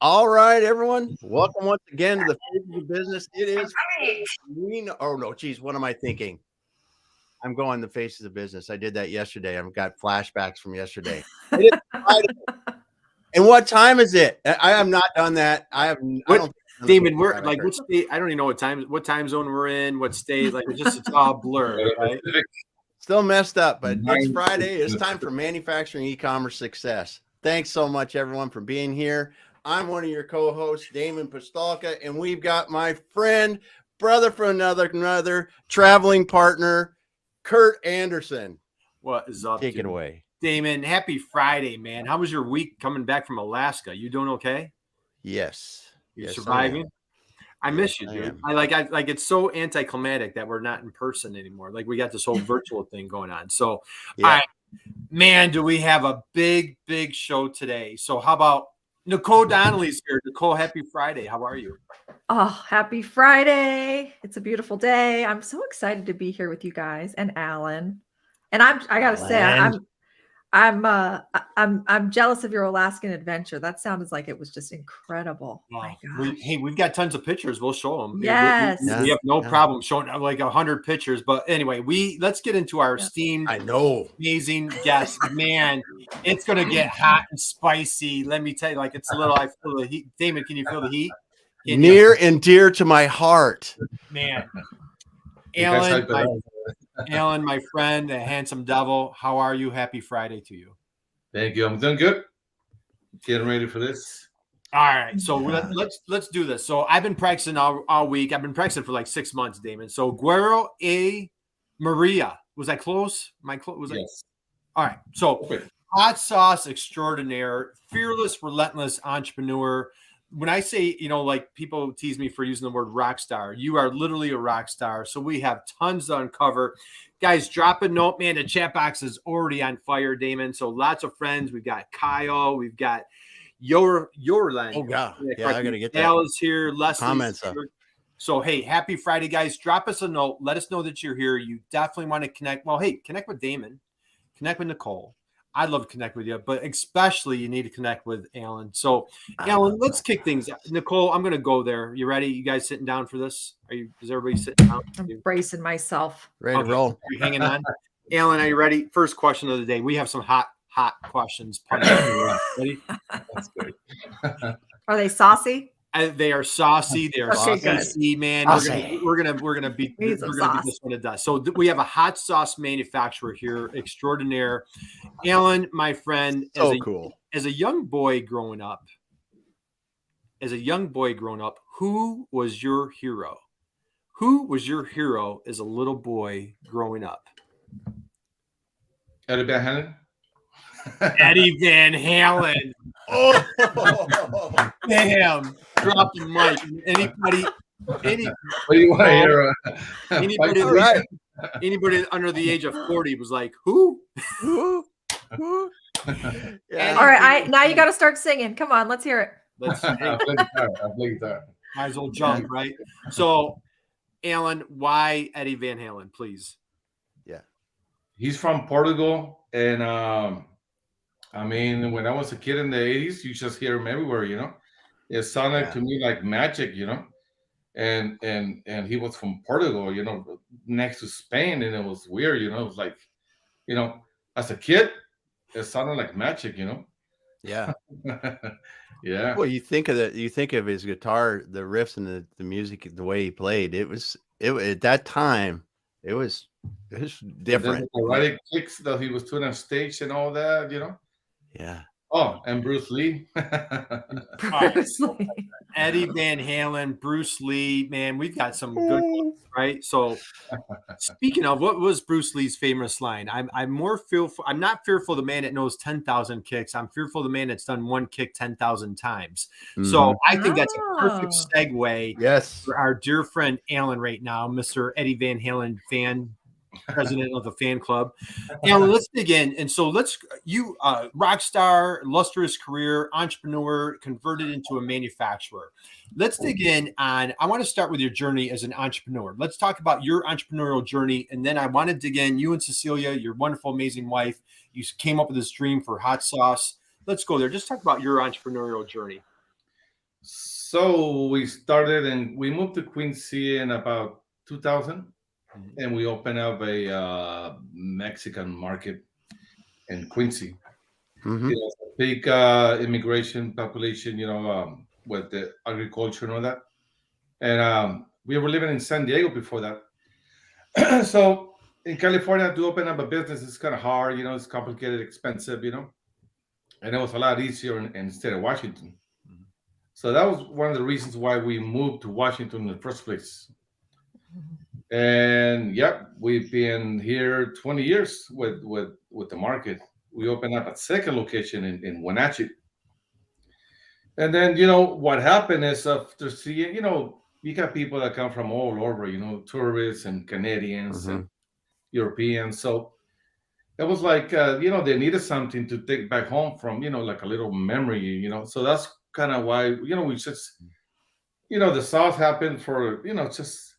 All right, everyone. Welcome once again to the Faces of Business. It is oh no, geez, what am I thinking? I'm going the Faces of Business. I did that yesterday. I've got flashbacks from yesterday. It is Friday. And what time is it? I have not done that. I don't Damon, we're like what state? I don't even know what time zone we're in, what state, like it's all blur, right? Still messed up, but it's Friday. It's time for manufacturing e-commerce success. Thanks so much, everyone, for being here. I'm one of your co-hosts, Damon Pistolka, and we've got my friend, brother from another traveling partner, Kurt Anderson. What is up? Take it away. Damon, happy Friday, man. How was your week coming back from Alaska? You doing okay? Yes. You're surviving? I miss you, dude. I like it's so anticlimactic that we're not in person anymore. Like we got this whole virtual thing going on. So man, do we have a big show today. So how about Nicole Donnelly's here. Nicole, happy Friday. How are you? Oh, happy Friday. It's a beautiful day. I'm so excited to be here with you guys and Allen. And I gotta say, I'm jealous of your Alaskan adventure. That sounded like it was just incredible. Oh, my gosh. We've got tons of pictures. We'll show them. Yes. We have no problem showing like 100 pictures. But anyway, let's get into our esteemed, amazing guest. Man, it's gonna get hot and spicy. Let me tell you, like it's a little. I feel the heat. Damon, can you feel the heat? Near and dear to my heart, man. Allen, my friend, the handsome devil, how are you? Happy Friday to you. Thank you. I'm doing good. Getting ready for this. All right. So let's do this. So I've been practicing all week. I've been practicing for like 6 months, Damon. So Guero Y Maria. Was I close? Yes. All right. So hot sauce extraordinaire, fearless, relentless entrepreneur. When I say, like people tease me for using the word rock star, you are literally a rock star. So we have tons to uncover. Guys, drop a note, man. The chat box is already on fire, Damon. So lots of friends. We've got Kyle. We've got Yorland. Oh, God. Yeah, I got to get that. Al is here. Leslie's here. So, hey, happy Friday, guys. Drop us a note. Let us know that you're here. You definitely want to connect. Well, hey, connect with Damon. Connect with Nicole. I'd love to connect with you, but especially you need to connect with Allen. So, Allen, let's kick things out. Nicole, I'm going to go there. You ready? You guys sitting down for this? Is everybody sitting down? I'm bracing myself. Ready to roll. Are you hanging on? Allen, are you ready? First question of the day. We have some hot questions. Ready? That's good. Are they saucy? They are saucy. They are spicy, man. We're gonna beat this one to dust. So we have a hot sauce manufacturer here, extraordinaire. Allen, my friend, as a young boy growing up, who was your hero? Who was your hero as a little boy growing up? Eddie Van Halen. Eddie Van Halen. Oh, damn. Drop the mic. Anybody What do you want to hear? Anybody under the age of 40 was like, who? Yeah. All right, now you got to start singing. Come on, let's hear it. I play guitar. Might as well jump, right? So, Allen, why Eddie Van Halen, please? Yeah. He's from Portugal, and I mean, when I was a kid in the 80s, you just hear him everywhere, It sounded to me like magic, and he was from Portugal, next to Spain, and it was weird, it was like, as a kid, it sounded like magic, Yeah. Yeah. Well, you think of his guitar, the riffs and the music, the way he played. It at that time, it was different. The right kicks that he was doing on stage and all that, Yeah. Oh, and Bruce Lee. Bruce Lee. Eddie Van Halen, Bruce Lee, man, we've got some good ones, right? So speaking of, what was Bruce Lee's famous line? I'm not fearful of the man that knows 10,000 kicks. I'm fearful of the man that's done one kick 10,000 times. Mm-hmm. So I think that's a perfect segue for our dear friend Allen right now, Mr. Eddie Van Halen fan. President of the fan club. Allen, let's begin. And so you rock star, illustrious career, entrepreneur, converted into a manufacturer. Let's dig in on, I want to start with your journey as an entrepreneur. Let's talk about your entrepreneurial journey. And then I want to dig in, you and Cecilia, your wonderful, amazing wife, you came up with this dream for hot sauce. Let's go there. Just talk about your entrepreneurial journey. So we started and we moved to Quincy in about 2000, and we opened up a Mexican market in Quincy. Mhm. You know, it's a big immigration population, with the agriculture and all that. And we were living in San Diego before that. So in California, to open up a business is kind of hard, it's complicated, expensive, and it was a lot easier in state of Washington. So that was one of the reasons why we moved to Washington in the first place. And yep, we've been here 20 years with the market. We opened up a second location in Wenatchee. And then, what happened is after seeing, you got people that come from all over, tourists and Canadians and Europeans. So it was like, they needed something to take back home from, like a little memory, So that's kind of why, we just, the South happened for, just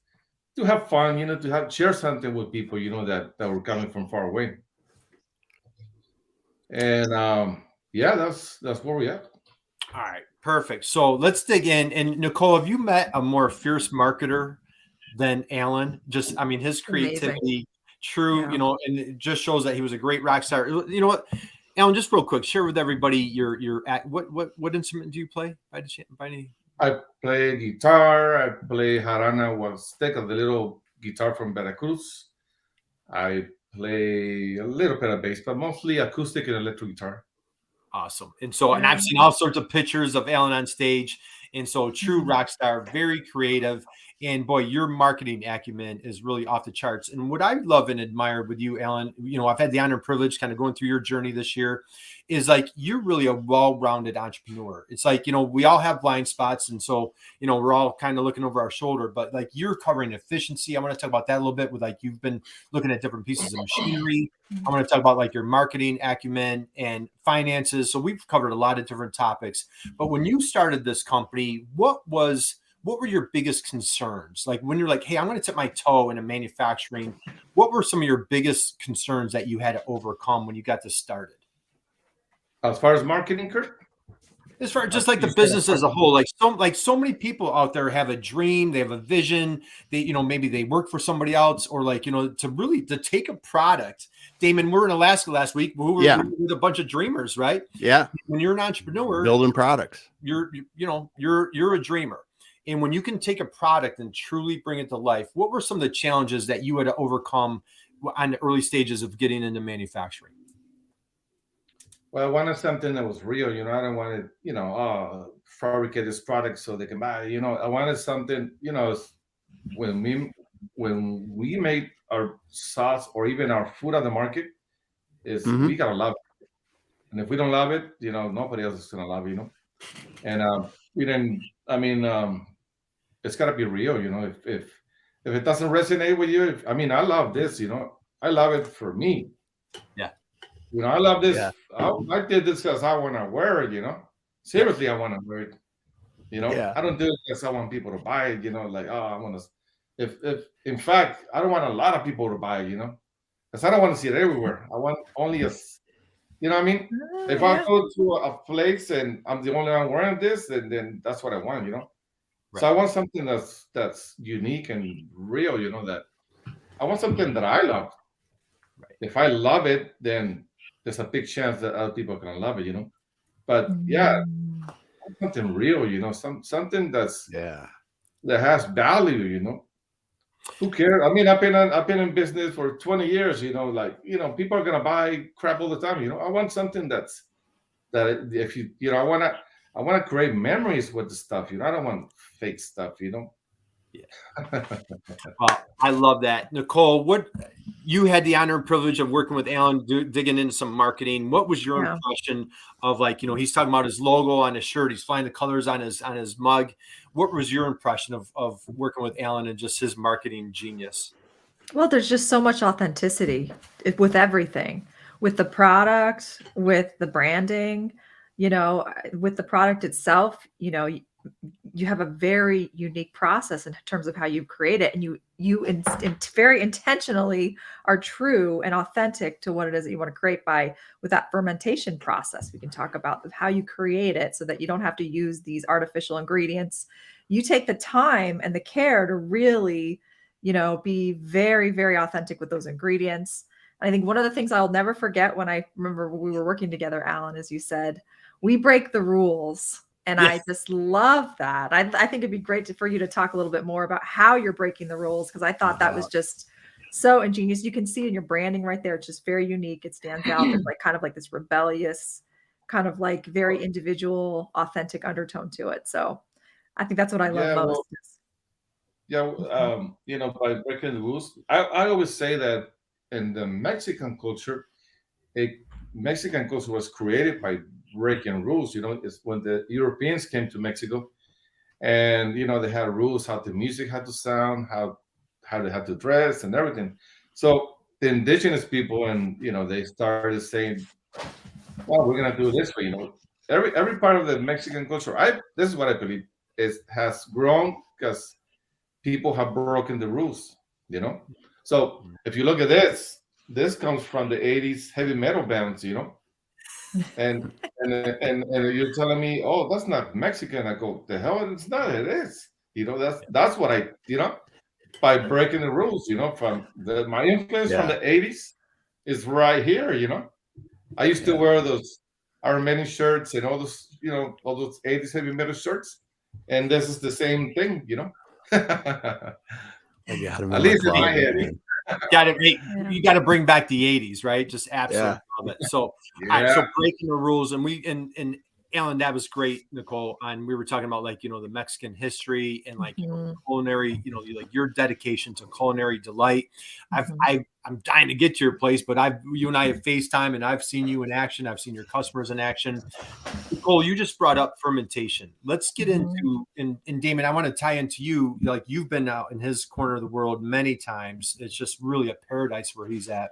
to have fun, to share something with people, that were coming from far away. And yeah, that's where we at. All right, perfect. So let's dig in. And Nicole, have you met a more fierce marketer than Allen? Just, I mean, his creativity, Amazing. true, Yeah. and it just shows that he was a great rock star. You know what, Allen, just real quick, share with everybody your what instrument do you play by any? I play guitar. I play jarana huasteca, the little guitar from Veracruz. I play a little bit of bass, but mostly acoustic and electric guitar. Awesome. And so, and I've seen all sorts of pictures of Allen on stage. And so, true rock star, very creative. And boy, your marketing acumen is really off the charts. And what I love and admire with you, Allen, I've had the honor and privilege kind of going through your journey this year, is like you're really a well-rounded entrepreneur. It's like, we all have blind spots. And so, we're all kind of looking over our shoulder, but like you're covering efficiency. I want to talk about that a little bit with like you've been looking at different pieces of machinery. I want to talk about like your marketing acumen and finances. So we've covered a lot of different topics. But when you started this company, what were your biggest concerns? Like when you're like, hey, I'm going to tip my toe into manufacturing, what were some of your biggest concerns that you had to overcome when you got this started? As far as marketing, Kurt? As far just like the business as a whole, like so many people out there have a dream, they have a vision, they, maybe they work for somebody else, or like, to take a product. Damon, we're in Alaska last week. We were with a bunch of dreamers, right? Yeah. When you're an entrepreneur, building products, you're a dreamer. And when you can take a product and truly bring it to life, what were some of the challenges that you had to overcome on the early stages of getting into manufacturing? Well, I wanted something that was real. I don't want to, fabricate this product so they can buy it. I wanted something, when we make our sauce or even our food on the market, is we gotta love it. And if we don't love it, nobody else is gonna love it, And we didn't. I mean, it's gotta be real. If it doesn't resonate with you, I love this. I love it for me. Yeah. I love this. Yeah. I did this because I want to wear it, Seriously, I want to wear it. I don't do it because I want people to buy it, like, oh, I want to. If in fact, I don't want a lot of people to buy it, because I don't want to see it everywhere. I want only a, you know what I mean? If I go to a place and I'm the only one wearing this, then that's what I want, Right. So I want something that's unique and real, that I want something that I love. Right. If I love it, then there's a big chance that other people can love it, But yeah, something real, something that has value, Who cares? I've been in business for 20 years, people are gonna buy crap all the time, I want something that if I wanna create memories with the stuff, I don't want fake stuff, Yeah. I love that. Nicole, what you had the honor and privilege of working with Allen, digging into some marketing. What was your impression of he's talking about his logo on his shirt, he's flying the colors on his mug. What was your impression of working with Allen and just his marketing genius? Well, there's just so much authenticity with everything, with the product, with the branding, with the product itself, you have a very unique process in terms of how you create it, and you very intentionally are true and authentic to what it is that you want to create with that fermentation process. We can talk about how you create it so that you don't have to use these artificial ingredients. You take the time and the care to really, be very, very authentic with those ingredients. And I think one of the things I'll never forget when I remember we were working together, Allen, as you said, we break the rules. And Yes. I just love that. I think it'd be great for you to talk a little bit more about how you're breaking the rules, because I thought that was just so ingenious. You can see in your branding right there. It's just very unique. It stands out. There's kind of like this rebellious, kind of like very individual, authentic undertone to it. So I think that's what I love most. By breaking the rules, I always say that in the Mexican culture, Mexican culture was created by breaking rules. It's when the Europeans came to Mexico, and they had rules how the music had to sound, how they had to dress, and everything. So the indigenous people, and they started saying, "Well, we're gonna do it this way." Every part of the Mexican culture, this is what I believe, has grown because people have broken the rules. So if you look at this comes from the '80s heavy metal bands. And you're telling me, oh, that's not Mexican. I go, the hell, it's not. It is. That's what I by breaking the rules. From my influence from the '80s is right here. I used to wear those Armenian shirts and all those '80s heavy metal shirts, and this is the same thing. At least in my head. You got to bring back the '80s, right? Just absolutely love it. So, all right, so breaking the rules, and and Allen, that was great, Nicole. And we were talking about the Mexican history and culinary, like your dedication to culinary delight. I'm dying to get to your place, but you and I have FaceTime, and I've seen you in action. I've seen your customers in action. Nicole, you just brought up fermentation. Let's get into, and Damon, I want to tie into you. Like, you've been out in his corner of the world many times. It's just really a paradise where he's at.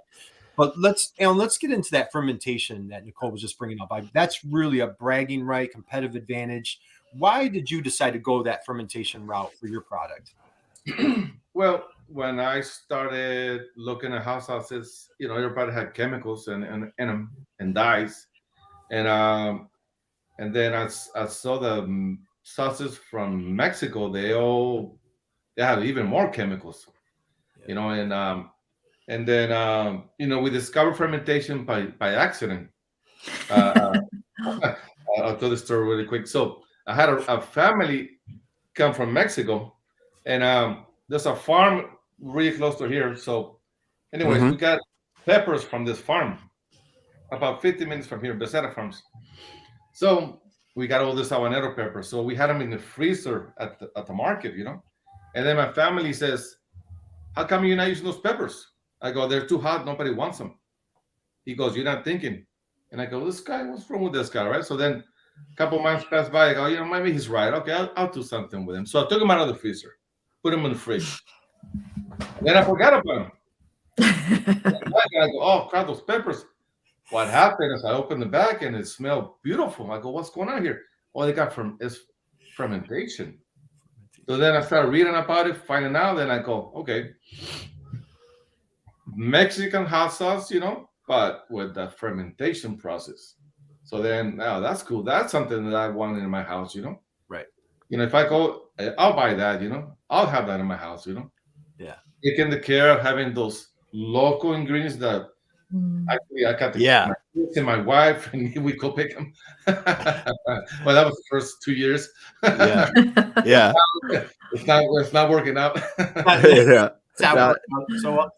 But let's get into that fermentation that Nicole was just bringing up. That's really a bragging right, competitive advantage. Why did you decide to go that fermentation route for your product? Well, when I started looking at hot sauces, everybody had chemicals and dyes, and then I saw the sauces from Mexico. They have even more chemicals, and then we discovered fermentation by accident. I'll tell the story really quick. So I had a family come from Mexico, and there's a farm really close to here. So anyways, we got peppers from this farm about 50 minutes from here, Becerra Farms. So we got all this habanero pepper. So we had them in the freezer at the market, And then my family says, how come you're not using those peppers? I go, they're too hot. Nobody wants them. He goes, you're not thinking. And I go, this guy, what's wrong with this guy, right? So then a couple months pass by. I go, maybe he's right. Okay, I'll do something with him. So I took him out of the freezer, put him in the fridge. And then I forgot about him. I go, oh, crap, those peppers. What happened is I opened the bag and it smelled beautiful. I go, what's going on here? Oh, they got it's fermentation. So then I started reading about it, finding out. Then I go, okay, Mexican hot sauce, but with the fermentation process. So then, now that's cool. That's something that I want in my house, Right. If I go, I'll buy that, I'll have that in my house, Yeah. Taking the care of having those local ingredients that actually I got my kids and my wife, and we go pick them. Well, that was the first 2 years. Yeah. It's not working out. So,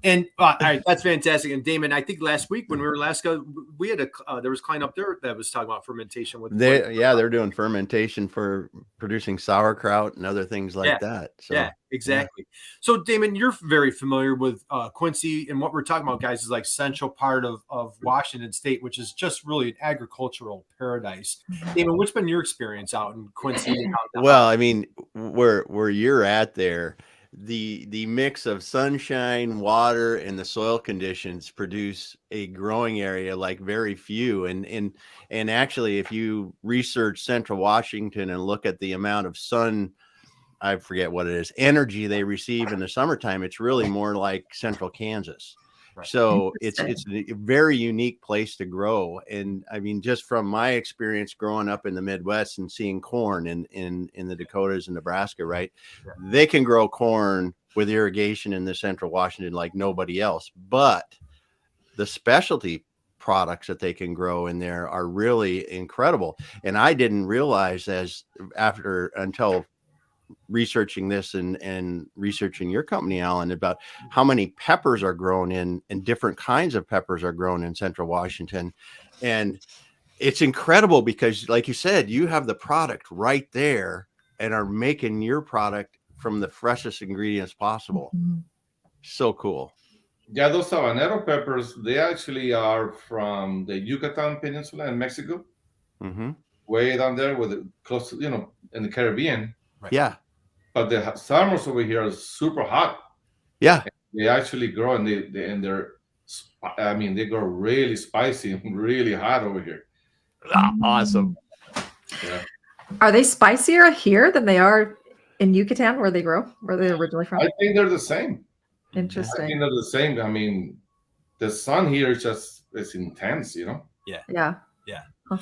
and all right, that's fantastic. And Damon, I think last week when we were in Alaska, we had there was a client up there that was talking about fermentation they're doing fermentation for producing sauerkraut and other things like that. So, yeah, exactly. So Damon, you're very familiar with Quincy, and what we're talking about, guys, is like central part of Washington State, which is just really an agricultural paradise. Damon, what's been your experience out in Quincy? Well, I mean, where you're at there, the mix of sunshine, water, and the soil conditions produce a growing area like very few. And actually, if you research Central Washington and look at the amount of sun, I forget what it is, energy they receive in the summertime, it's really more like Central Kansas. Right. So it's a very unique place to grow. And I mean, just from my experience growing up in the Midwest and seeing corn in the Dakotas and Nebraska, right? Yeah. They can grow corn with irrigation in the Central Washington like nobody else. But the specialty products that they can grow in there are really incredible. And I didn't realize until researching this and researching your company, Allen, about how many peppers are grown and different kinds of peppers are grown in Central Washington. And it's incredible because, like you said, you have the product right there and are making your product from the freshest ingredients possible. Mm-hmm. So cool. Yeah, those habanero peppers, they actually are from the Yucatan Peninsula in Mexico, way down there with close to, in the Caribbean. Right. Yeah. But the summers over here are super hot. Yeah. They actually grow and they grow really spicy and really hot over here. Awesome. Yeah. Are they spicier here than they are in Yucatan where they're originally from? I think they're the same. Interesting. I think they're the same. I mean, the sun here is intense, Yeah. Yeah. Huh.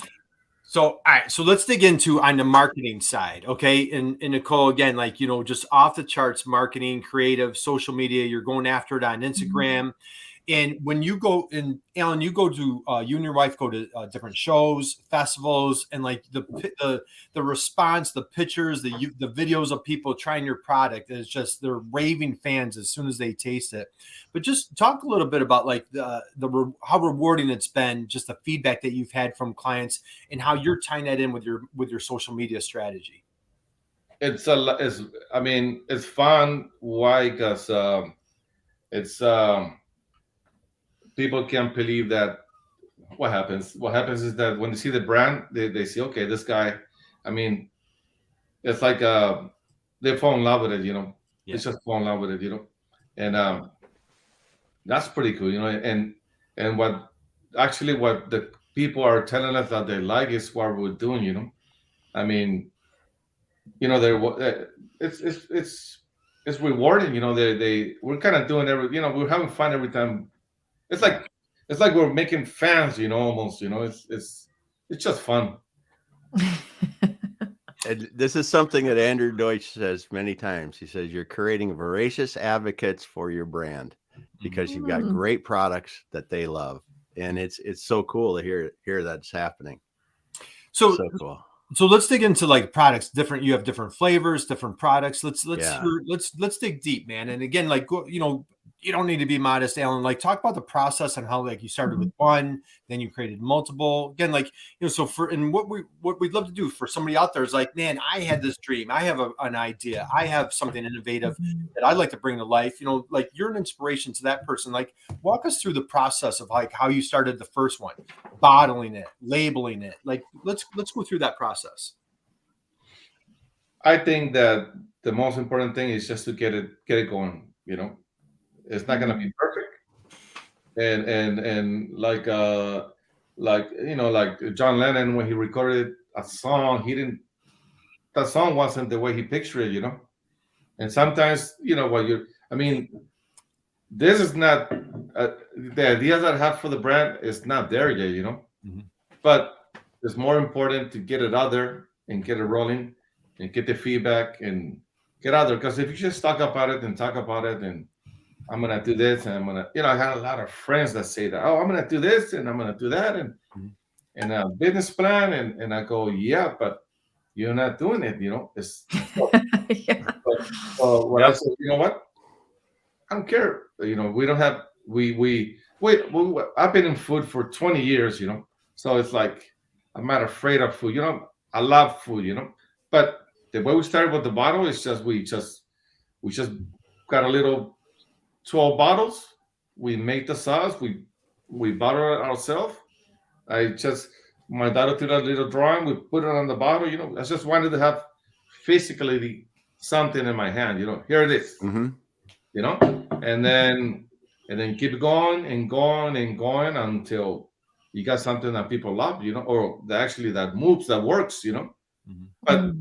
So, all right. So let's dig into on the marketing side. Okay. And Nicole, again, like, just off the charts, marketing, creative, social media, you're going after it on Instagram. And when you go, and Allen, you go to, you and your wife go to different shows, festivals, and like the response, the pictures, the videos of people trying your product is just, they're raving fans as soon as they taste it. But just talk a little bit about like how rewarding it's been, just the feedback that you've had from clients and how you're tying that in with your social media strategy. It's fun. Why? Because it's people can't believe that. What happens is that when they see the brand, they see, okay, this guy, I mean, it's like they fall in love with it, Yeah. They just fall in love with it, and that's pretty cool, and what the people are telling us that they like is what we're doing, I mean, it's rewarding, we're kind of doing we're having fun every time. It's like we're making fans, almost, it's just fun. And this is something that Andrew Deutsch says many times. He says, you're creating voracious advocates for your brand because you've got great products that they love. And it's so cool to hear that's happening. So cool. So let's dig into like products. You have different flavors, different products. Let's dig deep, man. And again, like, you don't need to be modest, Allen. Like, talk about the process and how like you started with one, then you created multiple. Again, like, so what we'd love to do for somebody out there is like, man, I had this dream. I have an idea. I have something innovative that I'd like to bring to life. Like you're an inspiration to that person. Like, walk us through the process of like how you started the first one, bottling it, labeling it. Like, let's go through that process. I think that the most important thing is just to get it going. It's not gonna be perfect, and like John Lennon, when he recorded a song, that song wasn't the way he pictured it, And sometimes, this is not the idea that I have for the brand is not there yet, But it's more important to get it out there and get it rolling and get the feedback and get out there. Because if you just talk about it and I'm going to do this and I'm going to, I had a lot of friends that say that, oh, I'm going to do this and I'm going to do that and a business plan. And I go, yeah, but you're not doing it, It's Yeah. What I said, you know what? I don't care. We don't have, I've been in food for 20 years, So it's like, I'm not afraid of food, I love food, But the way we started with the bottle is just, we just got a little 12 bottles. We make the sauce. We bottle it ourselves. My daughter did a little drawing. We put it on the bottle. I just wanted to have physically something in my hand, here it is, Mm-hmm. and then keep going and going and going until you got something that people love, or that moves, that works, But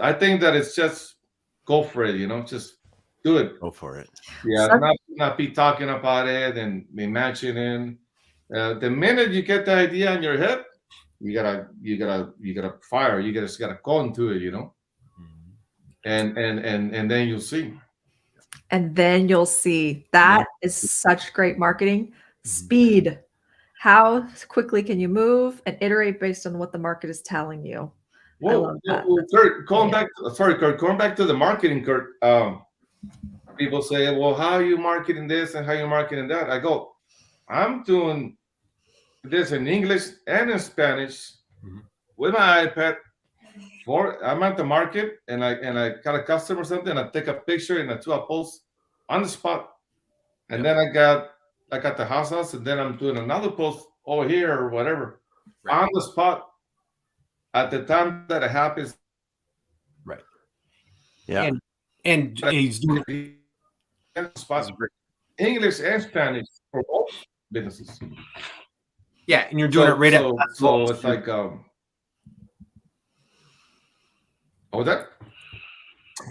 I think that it's just go for it, just do it. Go for it. Yeah, not be talking about it and be matching in. The minute you get the idea in your head, you gotta fire. You just gotta go into it, and then you'll see. And then you'll see. That is such great marketing. Speed. How quickly can you move and iterate based on what the market is telling you? Well, Kurt, going back to the marketing, Kurt. People say, well, how are you marketing this and how are you marketing that? I go, I'm doing this in English and in Spanish with my iPad. I'm at the market and I got a customer or something. I take a picture and I do a post on the spot, and then I got the house, and then I'm doing another post over here or whatever on the spot at the time that it happens. Right. Yeah. And he's doing spot English and Spanish for both businesses. Yeah, and you're doing it right at so it's like what was that?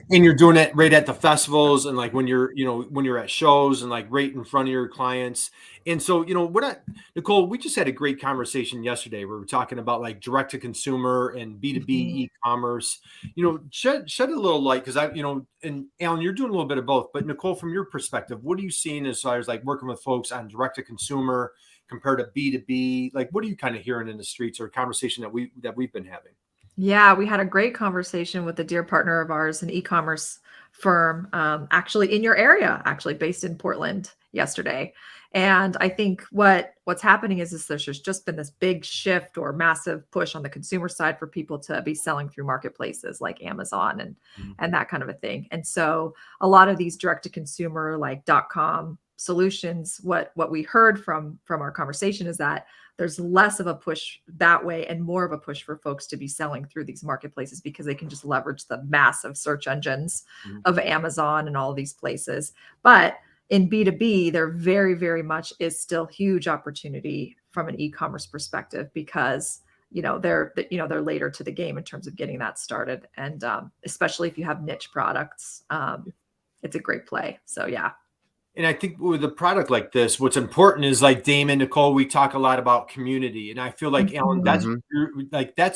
And you're doing it right at the festivals and like when you're at shows and like right in front of your clients. And so, Nicole, we just had a great conversation yesterday where we were talking about like direct to consumer and B2B e-commerce, shed a little light. Cause and Allen, you're doing a little bit of both, but Nicole, from your perspective, what are you seeing as far as like working with folks on direct to consumer compared to B2B? Like, what are you kind of hearing in the streets or conversation that we've been having? Yeah, we had a great conversation with a dear partner of ours, an e-commerce firm, actually in your area, actually based in Portland yesterday. And I think what's happening is there's just been this big shift or massive push on the consumer side for people to be selling through marketplaces like Amazon and that kind of a thing. And so a lot of these direct to consumer like .com solutions, what we heard from our conversation is that there's less of a push that way and more of a push for folks to be selling through these marketplaces because they can just leverage the massive search engines of Amazon and all these places. But in B2B, there very, very much is still huge opportunity from an e-commerce perspective because they're later to the game in terms of getting that started, and especially if you have niche products, it's a great play. So yeah. And I think with a product like this, what's important is like Damon, Nicole, we talk a lot about community. And I feel like, Allen, that's a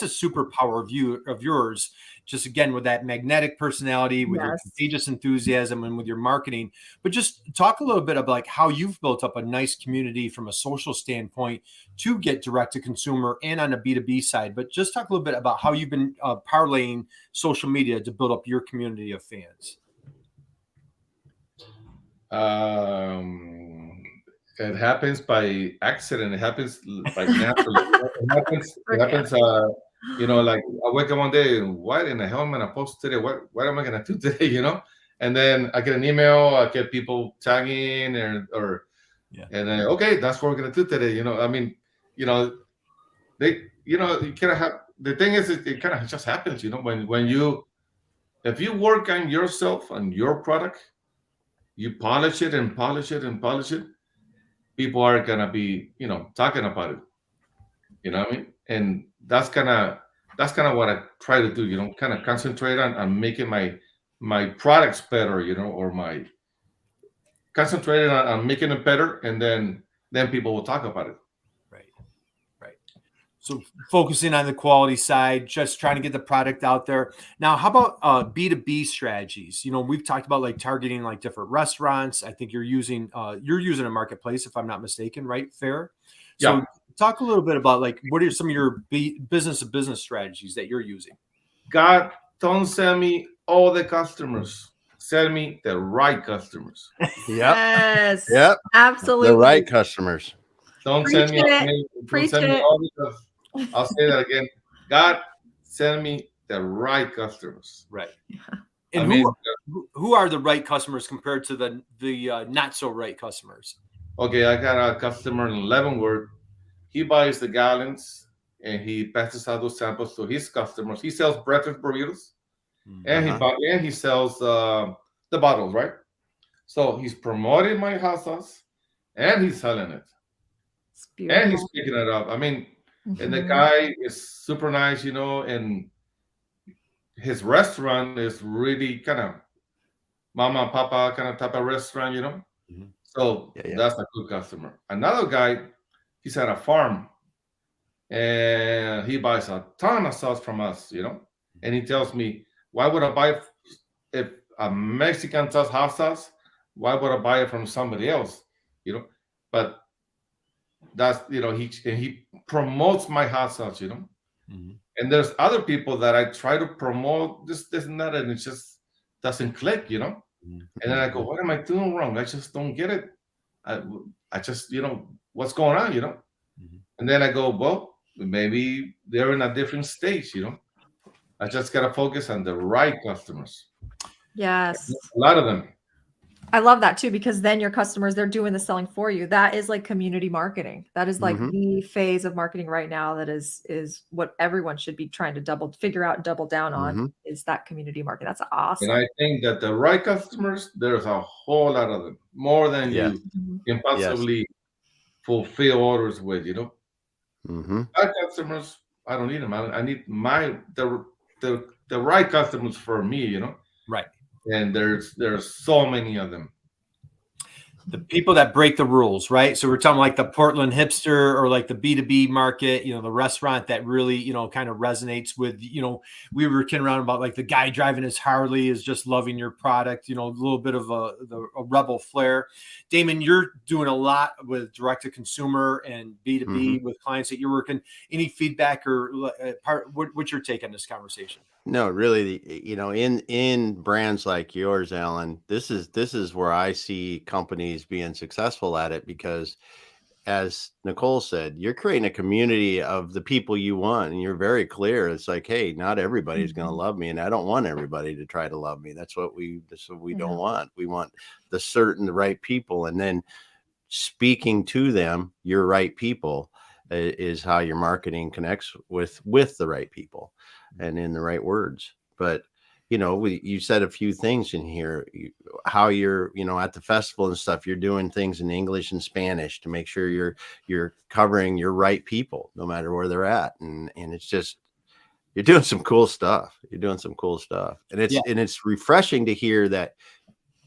superpower of yours. Just again, with that magnetic personality, with your contagious enthusiasm and with your marketing. But just talk a little bit about like how you've built up a nice community from a social standpoint to get direct to consumer and on a B2B side. But just talk a little bit about how you've been parlaying social media to build up your community of fans. It happens by accident. It happens by naturally. It happens. Like I wake up one day and what in the hell am I gonna post today? What am I gonna do today? And then I get an email. I get people tagging and then okay, that's what we're gonna do today. You kind of have the thing is it kind of just happens. If you work on yourself and your product. You polish it and polish it and polish it. People are gonna be, talking about it. You know what I mean? And that's kind of what I try to do. Kind of concentrate on making my products better. Or concentrated on making it better, and then people will talk about it. Right. So focusing on the quality side, just trying to get the product out there. Now, how about B2B strategies? We've talked about like targeting like different restaurants. I think you're using a marketplace, if I'm not mistaken, right? Fair. So talk a little bit about like what are some of your business to business strategies that you're using? God, don't send me all the customers. Send me the right customers. Yes. Yep. Absolutely. The right customers. Don't send me all the I'll say that again. God, send me the right customers. Right. And who are the right customers compared to the not so right customers? Okay, I got a customer in Leavenworth. He buys the gallons and he passes out those samples to his customers. He sells breakfast burritos, and he sells the bottles, right? So he's promoting my hot sauce, and he's selling it, It's and he's beautiful. picking it up. I mean, and the Mhm. guy is super nice, and his restaurant is really kind of mama and papa kind of type of restaurant, So that's a good customer. Another guy, he's at a farm, and he buys a ton of sauce from us, and he tells me, why would I buy if a Mexican sauce hot sauce? Why would I buy it from somebody else? But that's he promotes my hot sauce, and there's other people that I try to promote this and that, and it just doesn't click, and then I go, what am I doing wrong? I just don't get it. I just what's going on, and then I go, well, maybe they're in a different stage, I just gotta focus on the right customers. Yes. A lot of them. I love that too, because then your customers, they're doing the selling for you. That is like community marketing. That is like the phase of marketing right now. That is what everyone should be trying to figure out and double down on is that community marketing. That's awesome. And I think that the right customers, there's a whole lot of them, more than you can possibly fulfill orders with, Right customers, I don't need them. I need the right customers for me, Right. And there's so many of them. The people that break the rules, right? So we're talking like the Portland hipster or like the B2B market, the restaurant that really, kind of resonates with, we were kidding around about like the guy driving his Harley is just loving your product, a little bit of a rebel flair. Damon, you're doing a lot with direct to consumer and B2B with clients that you're working. Any feedback or what's your take on this conversation? No, really, in brands like yours, Alan, this is where I see companies being successful at it, because as Nicole said, you're creating a community of the people you want, and you're very clear. It's like, hey, not everybody's going to love me, and I don't want everybody to try to love me. That's what we don't want. We want the right people, and then speaking to them, your right people is how your marketing connects with the right people and in the right words. But you said a few things in here, how you're at the festival and stuff, you're doing things in English and Spanish to make sure you're covering your right people no matter where they're at, and it's just, you're doing some cool stuff. And it's refreshing to hear that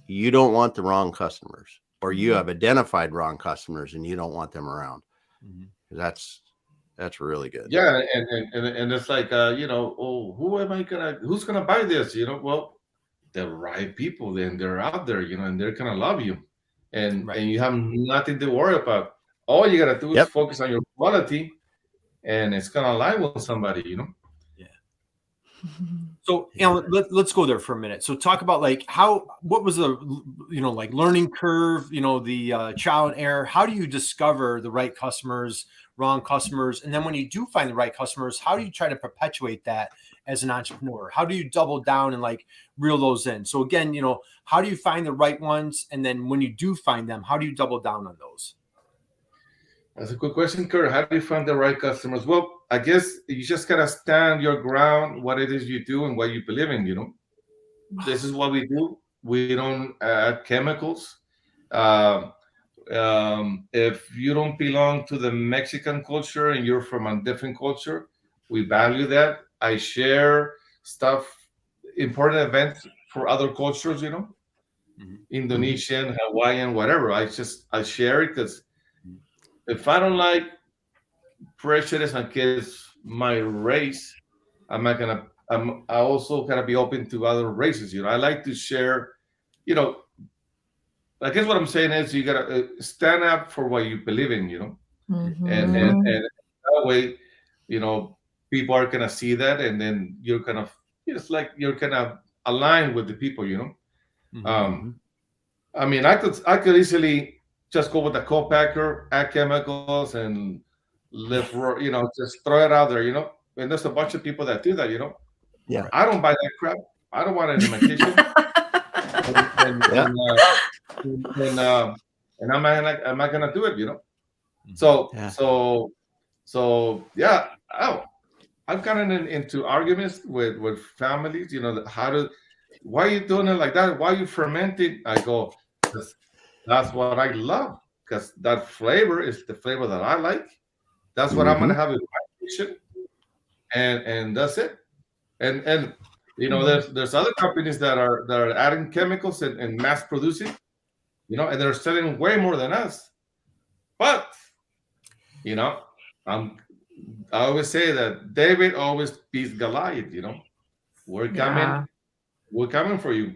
you don't want the wrong customers, or you have identified wrong customers and you don't want them around. That's really good. Yeah, and it's like who's gonna buy this? Well, the right people, then they're out there, and they're gonna love you, and you have nothing to worry about. All you gotta do is focus on your quality, and it's gonna align with somebody, Yeah. So Alan, let's go there for a minute. So talk about like what was the like learning curve, the trial and error. How do you discover the right customers, wrong customers, and then when you do find the right customers, how do you try to perpetuate that as an entrepreneur? How do you double down and like reel those in? So again, how do you find the right ones, and then when you do find them, how do you double down on those? That's a good question, Kurt. How do you find the right customers? Well, I guess you just gotta stand your ground, what it is you do and what you believe in, This is what we do. We don't add chemicals. If you don't belong to the Mexican culture and you're from a different culture, we value that. I share stuff, important events for other cultures, Indonesian, Hawaiian, whatever. I share it because if I don't like prejudice against my race, I also gotta be open to other races. I like to share, I guess what I'm saying is you gotta stand up for what you believe in, and that way, people are gonna see that, and then you're kind of aligned with the people, I mean, I could easily just go with a co-packer, add chemicals, and just throw it out there, And there's a bunch of people that do that, Yeah. I don't buy that crap. I don't want an imitation. And I'm not gonna do it, So yeah. Oh, I've gotten into arguments with families. Why are you doing it like that? Why are you fermenting? I go, that's what I love, because that flavor is the flavor that I like. That's what I'm gonna have in my kitchen, and that's it. And there's other companies that are adding chemicals and mass producing, and they're selling way more than us. But I always say that David always beats Goliath. We're coming for you.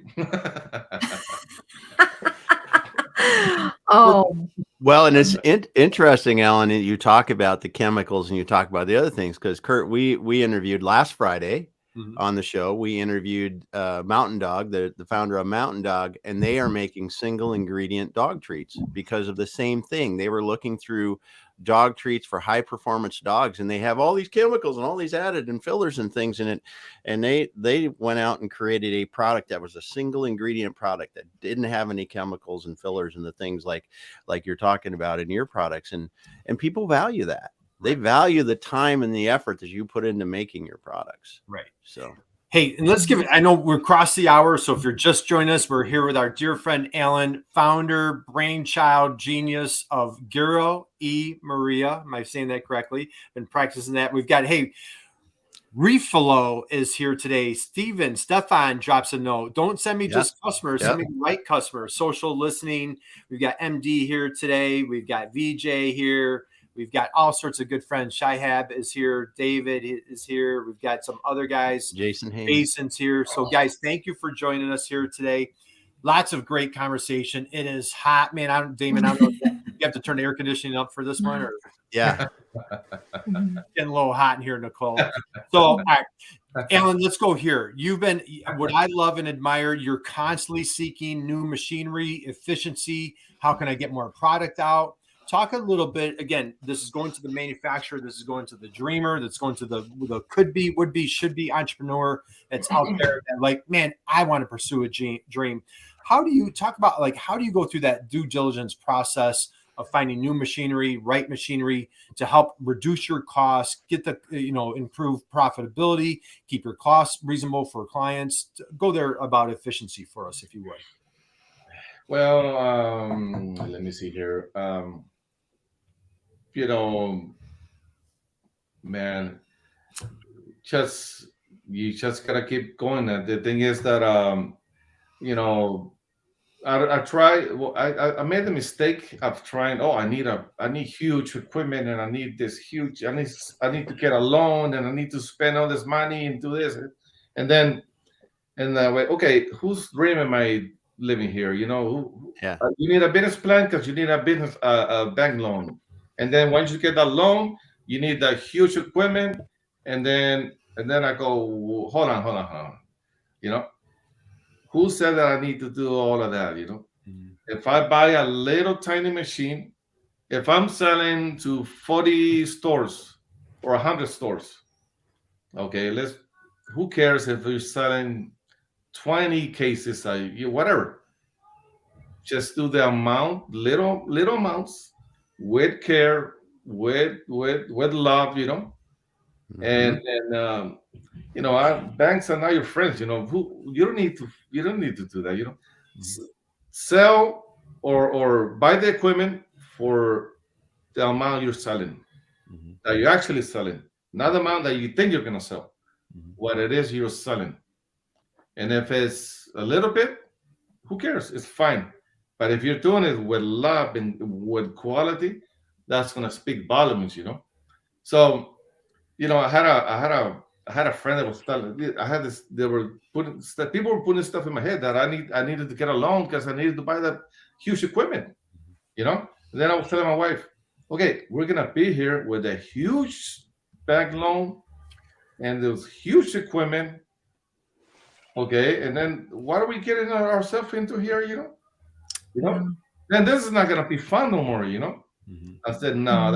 Oh, Well, and it's interesting, Alan, you talk about the chemicals and you talk about the other things, because Kurt, we interviewed last Friday on the show. We interviewed Mountain Dog, the founder of Mountain Dog, and they are making single ingredient dog treats because of the same thing. They were looking through dog treats for high performance dogs, and they have all these chemicals and all these added and fillers and things in it, and they went out and created a product that was a single ingredient product that didn't have any chemicals and fillers and the things like you're talking about in your products, and people value that. They value the time and the effort that you put into making your products. Right. So, hey, and let's give it, I know we're across the hour, so if you're just joining us, we're here with our dear friend Alan, founder, brainchild, genius of Guero Y Maria. Am I saying that correctly? Been practicing that. We've got, Refalo is here today. Stefan drops a note. Don't send me just customers, send me the right customers. Social listening. We've got MD here today. We've got VJ here. We've got all sorts of good friends. Shihab is here. David is here. We've got some other guys. Jason's here. So, guys, thank you for joining us here today. Lots of great conversation. It is hot, man. Damon, I don't know if you have to turn the air conditioning up for this one, or yeah, getting a little hot in here, Nicole. So, all right, Alan, let's go here. You've been, what I love and admire, you're constantly seeking new machinery, efficiency. How can I get more product out? Talk a little bit, again, this is going to the manufacturer, this is going to the dreamer, that's going to the could be, would be, should be entrepreneur that's out there that, like, man, I want to pursue a dream. How do you talk about, like, how do you go through that due diligence process of finding new machinery, right machinery to help reduce your costs, get the, improve profitability, keep your costs reasonable for clients? Go there about efficiency for us, if you would. Well, let me see here. Man, you just gotta keep going. The thing is that I try. Well, I made the mistake of trying. Oh, I need huge equipment, and I need this huge. I need to get a loan, and I need to spend all this money and do this, and then okay, whose dream am I living here? You need a business plan because you need a business a bank loan, and then once you get that loan, you need that huge equipment, and then I go, hold on. Who said that I need to do all of that? If I buy a little tiny machine, if I'm selling to 40 stores or 100 stores, okay, who cares if you're selling 20 cases whatever. Just do the amount, little amounts, with care, with love, and banks are not your friends. You don't need to do that. Sell or buy the equipment for the amount you're selling, that you're actually selling, not the amount that you think you're gonna sell. What it is you're selling. And if it's a little bit, who cares? It's fine. But if you're doing it with love and with quality, that's gonna speak volumes, So, I had a friend that was telling. People were putting stuff in my head that I needed to get a loan because I needed to buy that huge equipment, And then I was telling my wife, okay, we're gonna be here with a huge bank loan and those huge equipment. Okay, and then what are we getting ourselves into here? Then this is not gonna be fun no more. I said no.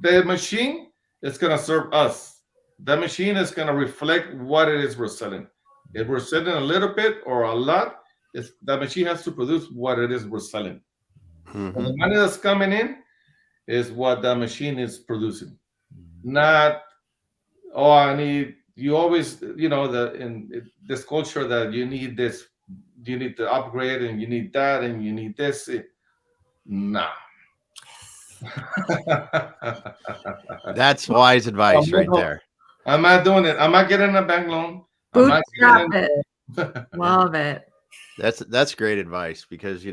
The machine is gonna serve us. The machine is gonna reflect what it is we're selling. If we're selling a little bit or a lot, the machine has to produce what it is we're selling. And the money that's coming in is what the machine is producing. Not, oh, I need, you always, in this culture that you need this, you need to upgrade and you need that and you need this. Nah. That's wise advice right there. I'm not doing it. I'm not getting a bank loan. Bootstrap it. Love it. That's great advice, because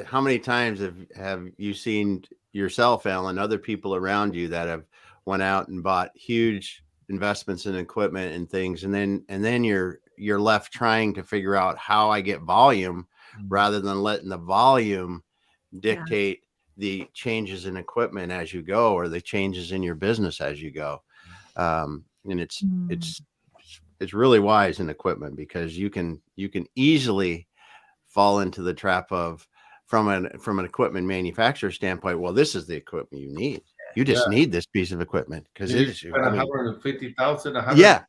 how many times have you seen yourself, Alan, other people around you that have went out and bought huge investments in equipment and things, and then you're left trying to figure out how I get volume rather than letting the volume dictate the changes in equipment as you go, or the changes in your business as you go. And it's really wise in equipment, because you can easily fall into the trap of, from an equipment manufacturer standpoint, well, this is the equipment you need. You just need this piece of equipment because it is 150,000. Yeah.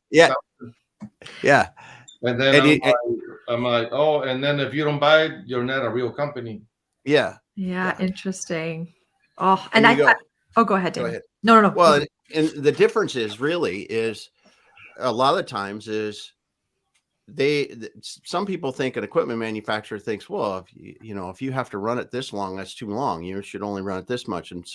And then I'm like, oh, and then if you don't buy it, you're not a real company. Yeah. Interesting. Oh, and go ahead, David. No. Well, and the difference is a lot of times is some people think, an equipment manufacturer thinks, well, if you have to run it this long, that's too long. You should only run it this much. And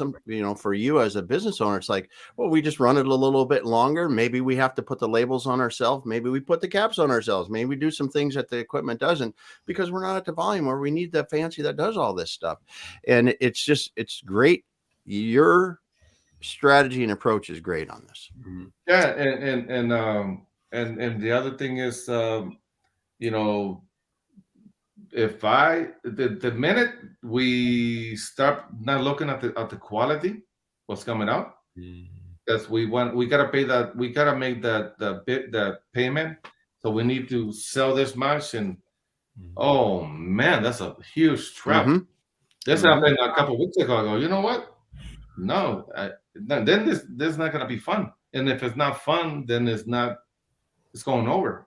for you as a business owner, it's like, well, we just run it a little bit longer. Maybe we have to put the labels on ourselves. Maybe we put the caps on ourselves. Maybe we do some things that the equipment doesn't, because we're not at the volume where we need the fancy that does all this stuff. And it's great. Your strategy and approach is great on this. Yeah. And the other thing is, if the minute we start not looking at the quality, what's coming out, because we gotta pay that, we gotta make the payment, so we need to sell this much, and oh man, that's a huge trap. This happened a couple of weeks ago. I go, you know what? No, then this is not gonna be fun, and if it's not fun, then it's going over.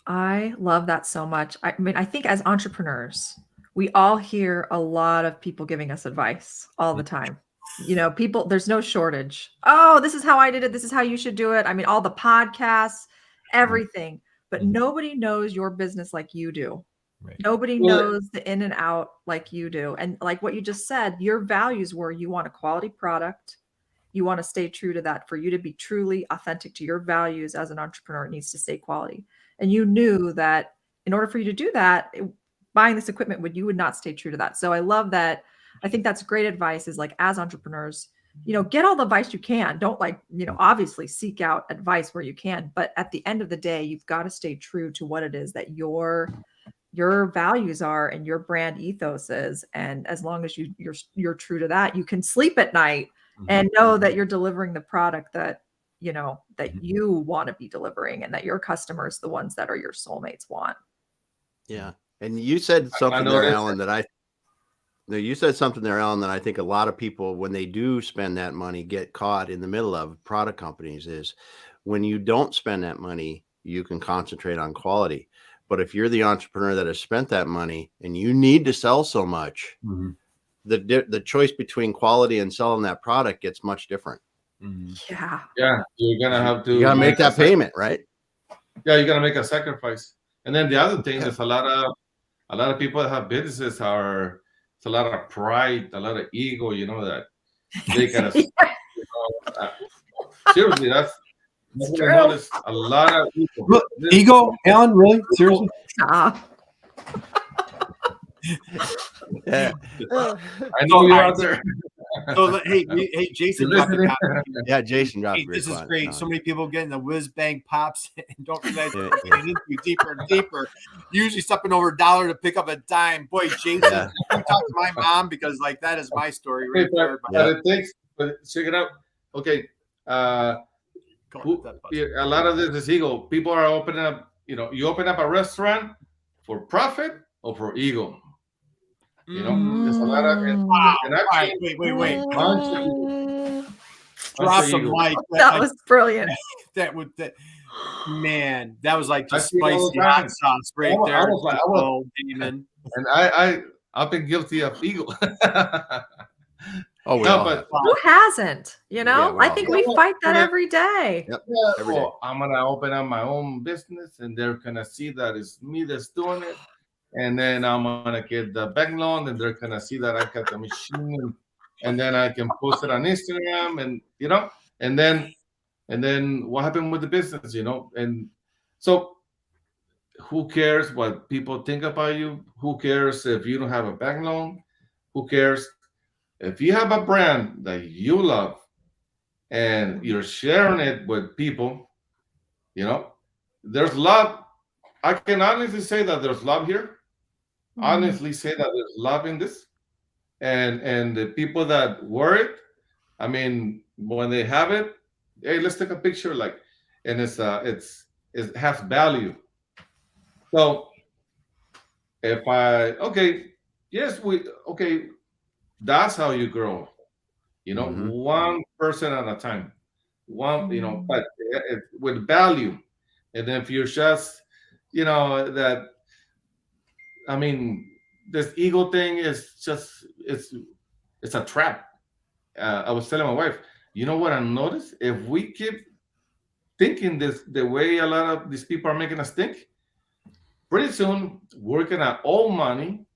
I love that so much. I mean, I think as entrepreneurs, we all hear a lot of people giving us advice all the time. People, there's no shortage. Oh, this is how I did it. This is how you should do it. I mean, all the podcasts, everything, but nobody knows your business like you do. Right. Nobody knows the in and out like you do. And like what you just said, your values were, you want a quality product. You want to stay true to that. For you to be truly authentic to your values as an entrepreneur, it needs to stay quality. And you knew that in order for you to do that, buying this equipment you would not stay true to that. So I love that. I think that's great advice, is like, as entrepreneurs, get all the advice you can. Don't obviously seek out advice where you can, but at the end of the day, you've got to stay true to what it is that your values are and your brand ethos is. And as long as you're true to that, you can sleep at night and know that you're delivering the product that you want to be delivering, and that your customers, the ones that are your soulmates, want. Yeah. And you said something there, Alan, that I think a lot of people, when they do spend that money, get caught in the middle of. Product companies, is when you don't spend that money, you can concentrate on quality. But if you're the entrepreneur that has spent that money and you need to sell so much, the choice between quality and selling that product gets much different. Yeah. You gotta make that payment, right? Yeah, you gotta make a sacrifice. And then the other thing is, a lot of people that have businesses it's a lot of pride, a lot of ego, that they gotta seriously, that's true. A lot of ego, Alan, really? Seriously? Yeah. I know you're out there. So hey, Jason. Yeah, Jason dropped. This is great. So many people getting the whiz bang pops and don't realize they're getting into deeper and deeper. Usually stepping over $1 to pick up a dime. Boy, Jason, you talk to my mom, because that is my story right there. But check it out. Okay. A lot of this is ego. People are opening up. You open up a restaurant for profit or for ego. There's a lot of. Wait. Drop the mic. That was brilliant. Man, that was like just spicy hot sauce right there. Demon. And I've been guilty of ego. Oh, we No, all but have. Who hasn't? You know, we I all think have. we fight that Yeah. every day. Yep. yeah, Every day. I'm gonna open up my own business, and they're gonna see that it's me that's doing it. And then I'm gonna get the bank loan, and they're gonna see that I got the machine, and then I can post it on Instagram, and and then what happened with the business, And so, who cares what people think about you? Who cares if you don't have a bank loan? Who cares if you have a brand that you love and you're sharing it with people? There's love. I can honestly say that there's love here. Honestly say that there's love in this, and the people that wear it, I mean, when they have it, hey, let's take a picture, and it has value. So if yes, that's how you grow, one person at a time, but with value. And if you're just, that, I mean, this ego thing is just, it's a trap. I was telling my wife, you know what I noticed? If we keep thinking this the way a lot of these people are making us think, pretty soon we're gonna owe money.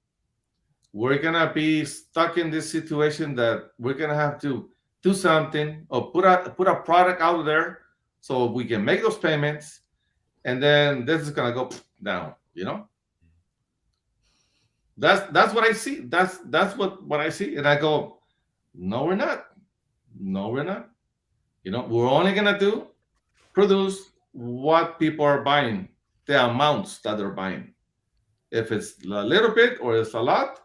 We're gonna be stuck in this situation that we're gonna have to do something or put a product out there so we can make those payments, and then this is gonna go down. That's what I see. That's what I see, and I go, no, we're not. No, we're not. We're only gonna produce what people are buying, the amounts that they're buying. If it's a little bit or it's a lot,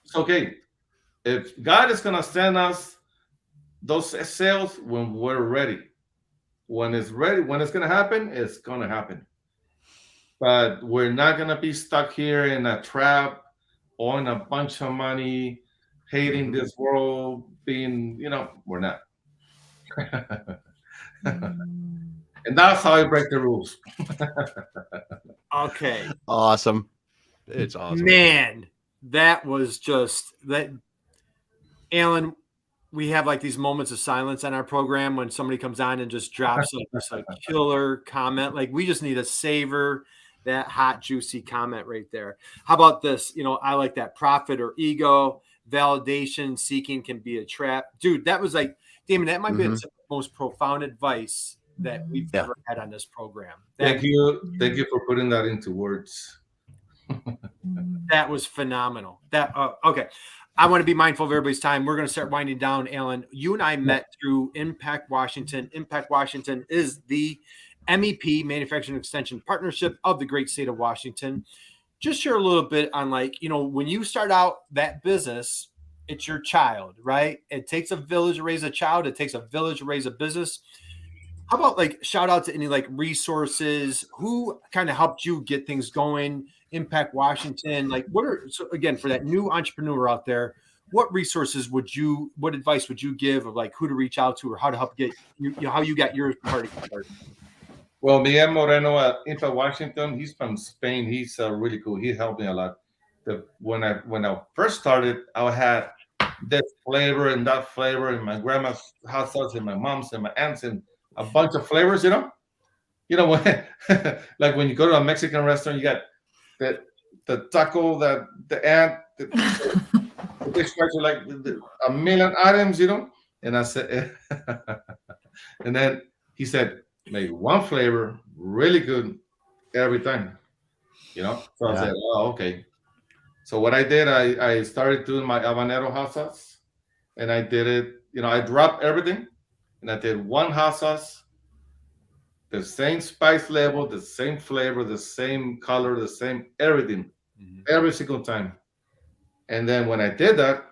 it's okay. If God is gonna send us those sales when we're ready, when it's ready, when it's gonna happen, it's gonna happen. But we're not gonna be stuck here in a trap, owing a bunch of money, hating this world, being, we're not. And that's how I break the rules. Okay. Awesome. It's awesome. Man, that was just that. Allen, we have like these moments of silence on our program when somebody comes on and just drops just a killer comment. Like, we just need to savor that hot, juicy comment right there. How about this? I like that. Profit or ego, validation seeking can be a trap. Dude, that was like, Damon, that might be the most profound advice that we've ever had on this program. Thank you for putting that into words. That was phenomenal. Okay. I want to be mindful of everybody's time. We're going to start winding down. Allen, you and I met through Impact Washington. Impact Washington is the MEP, Manufacturing Extension Partnership of the great state of Washington. Just share a little bit on, when you start out that business, it's your child, right? It takes a village to raise a child. It takes a village to raise a business. How about shout out to any resources? Who kind of helped you get things going? Impact Washington. So again, for that new entrepreneur out there, what resources what advice would you give of who to reach out to or how to help get how you got your party started? Well, Miguel Moreno at Impact Washington, he's from Spain. He's really cool. He helped me a lot. When I first started, I had this flavor and that flavor in my grandma's hot sauce and my mom's and my aunt's and a bunch of flavors, when when you go to a Mexican restaurant, you got the taco, the aunt, the dishwasher, a million items, And I said, and then he said, make one flavor really good every time, So I said, oh, okay. So what I did, I started doing my habanero hot sauce, and I did it. I dropped everything, and I did one hot sauce, the same spice level, the same flavor, the same color, the same everything, every single time. And then when I did that,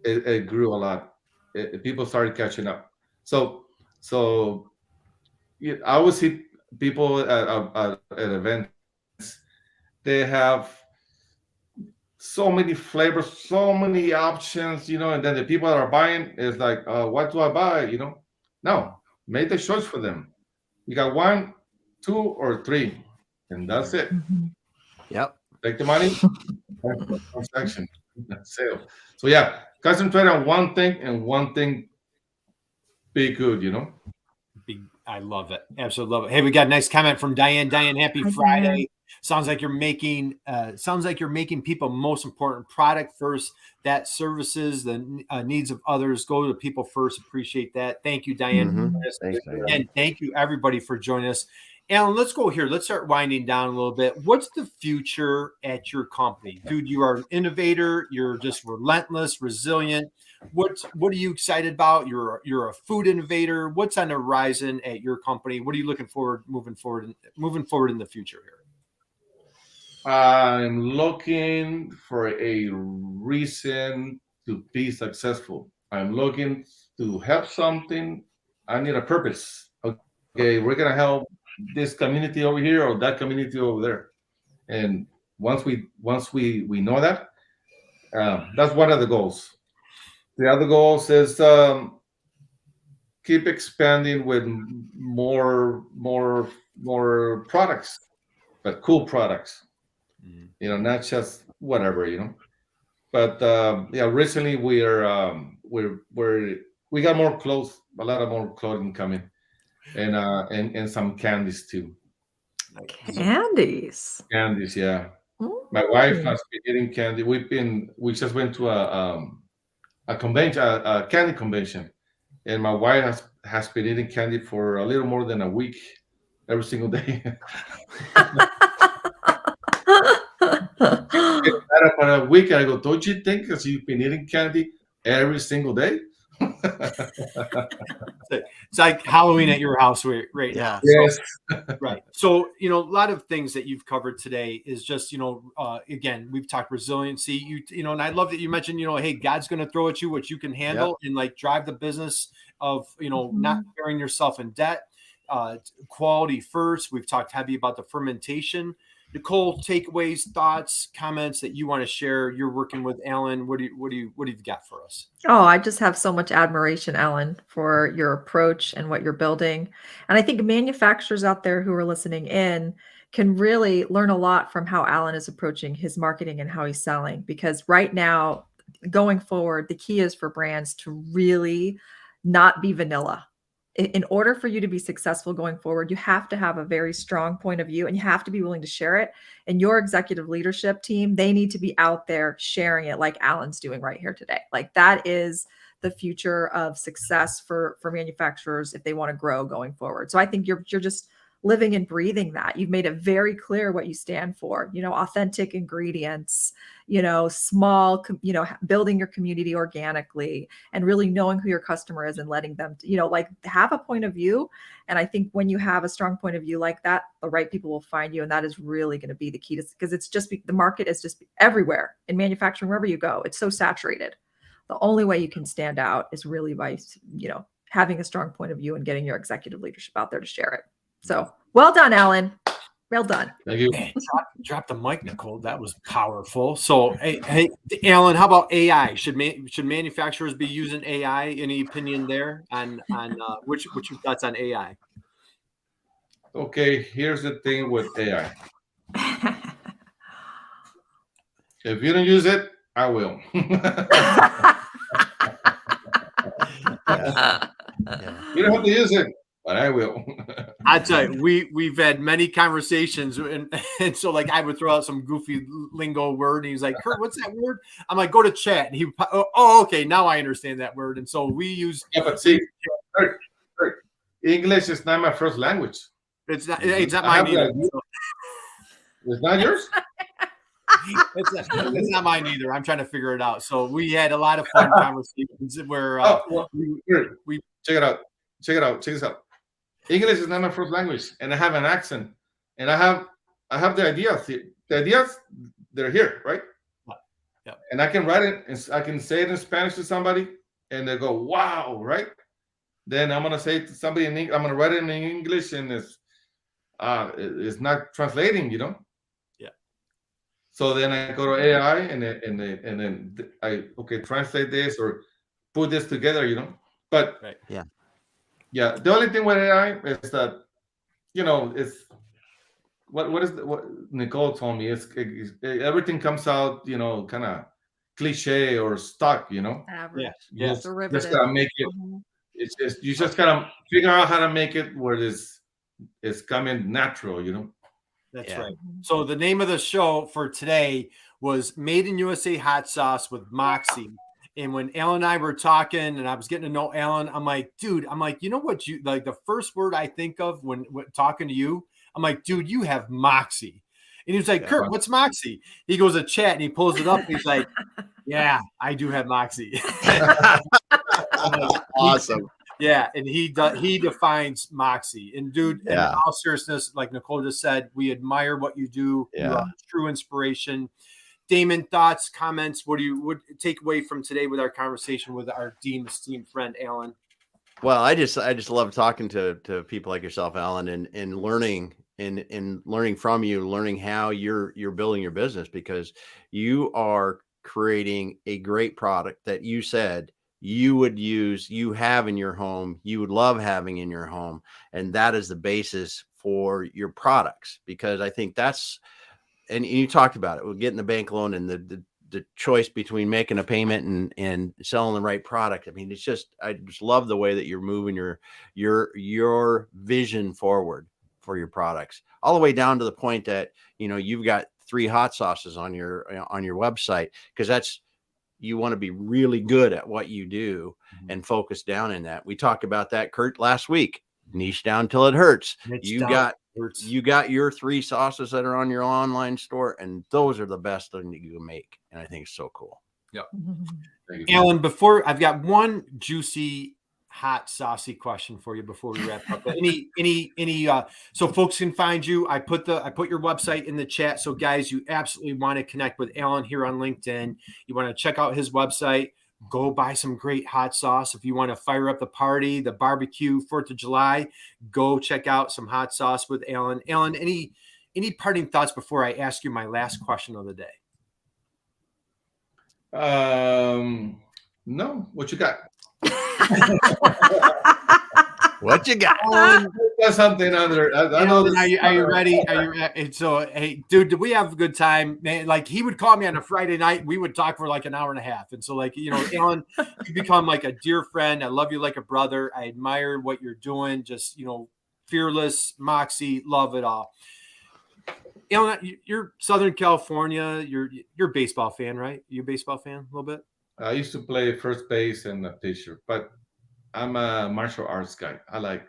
it grew a lot. People started catching up. So I would see people at events. They have so many flavors, so many options, and then the people that are buying is like, what do I buy? No, make the choice for them. You got 1, 2, or 3, and that's it. Yep. Take the money. Transaction. sale. So yeah, concentrate on one thing and one thing. Be good, I love it. Absolutely love it. Hey, we got a nice comment from Diane. Diane, happy Hi, Friday. Diane. Sounds like you're making people most important product first. That services the needs of others. Go to people first. Appreciate that. Thank you, Diane. Mhm. Thanks, Diane. And thank you everybody for joining us. Alan, let's go here. Let's start winding down a little bit. What's the future at your company? Dude, you are an innovator. You're just relentless, resilient. What are you excited about? You're a food innovator. What's on the horizon at your company? What are you looking forward moving forward in the future here? I'm looking for a reason to be successful. I'm looking to help something. I need a purpose. Okay, we're gonna help this community over here or that community over there. And once we know that, that's one of the goals. The other goals is keep expanding with more products, but cool products. Not just whatever. But yeah, recently we got more clothes, a lot of more clothing coming, and some candies too. Candies. Candies, yeah. Ooh. My wife has been eating candy. We just went to a convention, a candy convention, and my wife has been eating candy for a little more than a week, every single day. For a week, I go, don't you think because you've been eating candy every single day? It's like Halloween at your house right now. Yes. Right. So, a lot of things that you've covered today is just, again, we've talked resiliency, and I love that you mentioned, hey, God's going to throw at you what you can handle and like drive the business of, not carrying yourself in debt, quality first. We've talked heavy about the fermentation. Nicole, takeaways, thoughts, comments that you want to share. You're working with Alan. What do you got for us? Oh, I just have so much admiration, Alan, for your approach and what you're building. And I think manufacturers out there who are listening in can really learn a lot from how Alan is approaching his marketing and how he's selling. Because right now, going forward, the key is for brands to really not be vanilla. In order for you to be successful going forward, you have to have a very strong point of view and you have to be willing to share it. And your executive leadership team, they need to be out there sharing it like Alan's doing right here today. Like that is the future of success for manufacturers if they want to grow going forward. So I think you're just living and breathing that. You've made it very clear what you stand for, authentic ingredients, small, building your community organically and really knowing who your customer is and letting them, like have a point of view. And I think when you have a strong point of view like that, the right people will find you. And that is really going to be the key to, because it's just, the market is just everywhere in manufacturing, wherever you go, it's so saturated. The only way you can stand out is really by, having a strong point of view and getting your executive leadership out there to share it. So well done, Alan. Well done. Thank you. Man, drop the mic, Nicole. That was powerful. So, hey, Alan, how about AI? Should manufacturers be using AI? Any opinion there on what's your thoughts on AI? Okay, here's the thing with AI. If you don't use it, I will. You don't have to use it, but I will. I tell you, we've had many conversations, and so like I would throw out some goofy lingo word, and he's like, "Kurt, what's that word?" I'm like, "Go to chat," and he, "Oh, okay, now I understand that word." And so we use. Yeah, but see, English is not my first language. It's not mine either. It's not yours. It's not mine either. I'm trying to figure it out. So we had a lot of fun conversations where we check it out. Check this out. English is not my first language, and I have an accent, and I have the ideas. The ideas, they're here, right? Yeah. And I can write it, and I can say it in Spanish to somebody, and they go, "Wow!" Right? Then I'm gonna say it to somebody in English. I'm gonna write it in English, and it's not translating, Yeah. So then I go to AI, and then I translate this or put this together, But right. Yeah, the only thing with AI is that, it's what Nicole told me is everything comes out, kind of cliche or stuck, Average. Yeah. Just Derivative. gotta make it. Mhm. It's just you just gotta figure out how to make it where it's coming natural. That's Yeah. right. So the name of the show for today was Made in USA Hot Sauce with Moxie. And when Alan and I were talking and I was getting to know Alan, I'm like, dude, you know what you like the first word I think of when talking to you, I'm like, dude, you have Moxie. And he was like, Kurt, what's Moxie? He goes to chat and he pulls it up and he's like, yeah, I do have Moxie. Awesome. Yeah, and he defines Moxie. And dude, in Yeah. all seriousness, like Nicole just said, we admire what you do. You Yeah. are true inspiration. Damon, thoughts, comments? What do you would take away from today with our conversation with our esteemed friend Alan? Well, I just love talking to people like yourself, Alan, and learning learning from you, learning how you're building your business, because you are creating a great product that you said you would use, you have in your home, you would love having in your home, and that is the basis for your products. Because I think that's, and you talked about it, we're getting the bank loan and the choice between making a payment and selling the right product. I mean, it's just, I just love the way that you're moving your vision forward for your products, all the way down to the point that, you've got 3 hot sauces on your website, because that's, you want to be really good at what you do and focus down in that. We talked about that, Kurt, last week. Niche down till it hurts. You got your 3 sauces that are on your online store, and those are the best thing that you can make. And I think it's so cool. Yeah. Alan, I've got one juicy, hot, saucy question for you before we wrap up. So folks can find you. I put your website in the chat. So guys, you absolutely want to connect with Alan here on LinkedIn. You want to check out his website. Go buy some great hot sauce. If you want to fire up the party, the barbecue, 4th of July, go check out some hot sauce with Alan. Alan, any parting thoughts before I ask you my last question of the day? No. What you got? What you got? Got something under. Alan, are you ready? Are you ready? So, hey, dude, did we have a good time? Man, like, he would call me on a Friday night. We would talk for like an hour and a half. And so, like, Alan, you become like a dear friend. I love you like a brother. I admire what you're doing. Just, fearless, Moxie, love it all. Alan, you're Southern California. You're a baseball fan, right? You a baseball fan a little bit? I used to play first base and a pitcher, but I'm a martial arts guy. I like.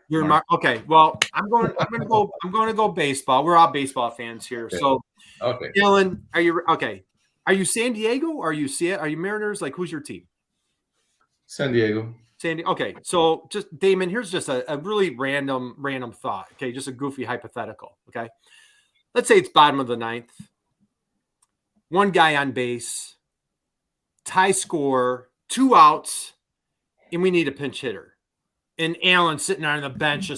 Okay. Well, I'm going to go baseball. We're all baseball fans here. Okay. So, okay. Alan, are you okay? Are you San Diego or are you Mariners? Like, who's your team? San Diego. Okay. So, just Damon, here's just a really random thought. Okay, just a goofy hypothetical. Okay, let's say it's bottom of the 9th. One guy on base. Tie score, 2 outs, and we need a pinch hitter. And Alan's sitting there on the bench,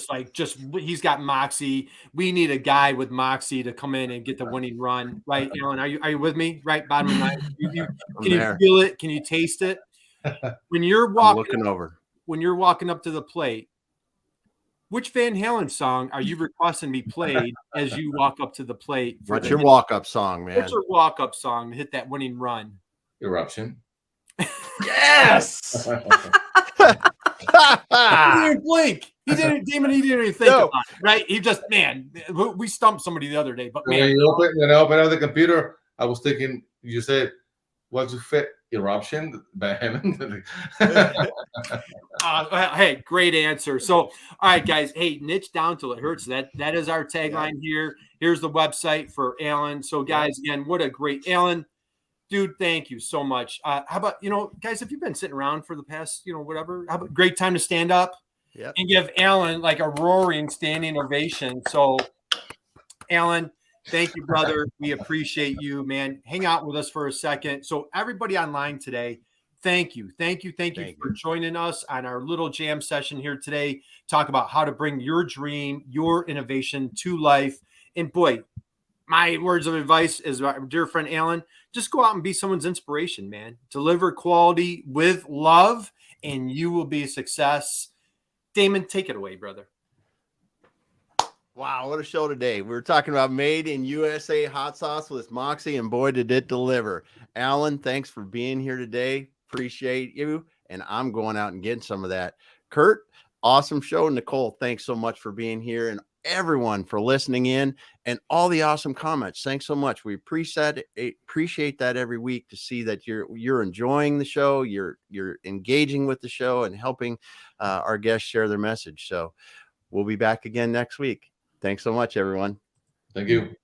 he's got Moxie. We need a guy with Moxie to come in and get the winning run, right? Alan, are you with me? Right, bottom of the 9th. Can you feel it? Can you taste it? When you're walking up to the plate, which Van Halen song are you requesting to be played as you walk up to the plate? What's your walk-up song, man? What's your walk-up song to hit that winning run? Eruption. Yes. He didn't blink. Damon, he didn't even think about it, right? He just, man, we stumped somebody the other day, but man. When I opened up the computer, I was thinking, you said, what's your fit? Eruption? Hey, great answer. So, all right, guys. Hey, niche down till it hurts. That is our tagline here. Here's the website for Alan. So, guys, again, what a great Alan. Dude, thank you so much. How about, guys, if you've been sitting around for the past, whatever, how about great time to stand up and give Alan like a roaring standing ovation. So, Alan, thank you, brother. We appreciate you, man. Hang out with us for a second. So, everybody online today, thank you for joining us on our little jam session here today. Talk about how to bring your dream, your innovation to life. And boy, my words of advice is our dear friend Alan, just go out and be someone's inspiration, man. Deliver quality with love, and you will be a success. Damon, take it away, brother. Wow, what a show today. We were talking about made in USA hot sauce with Moxie, and boy, did it deliver. Allen, thanks for being here today. Appreciate you. And I'm going out and getting some of that. Kurt, awesome show. Nicole, thanks so much for being here, and everyone for listening in and all the awesome comments. Thanks so much. We appreciate that every week to see that you're enjoying the show, you're engaging with the show, and helping our guests share their message. So we'll be back again next week. Thanks so much, everyone. Thank you.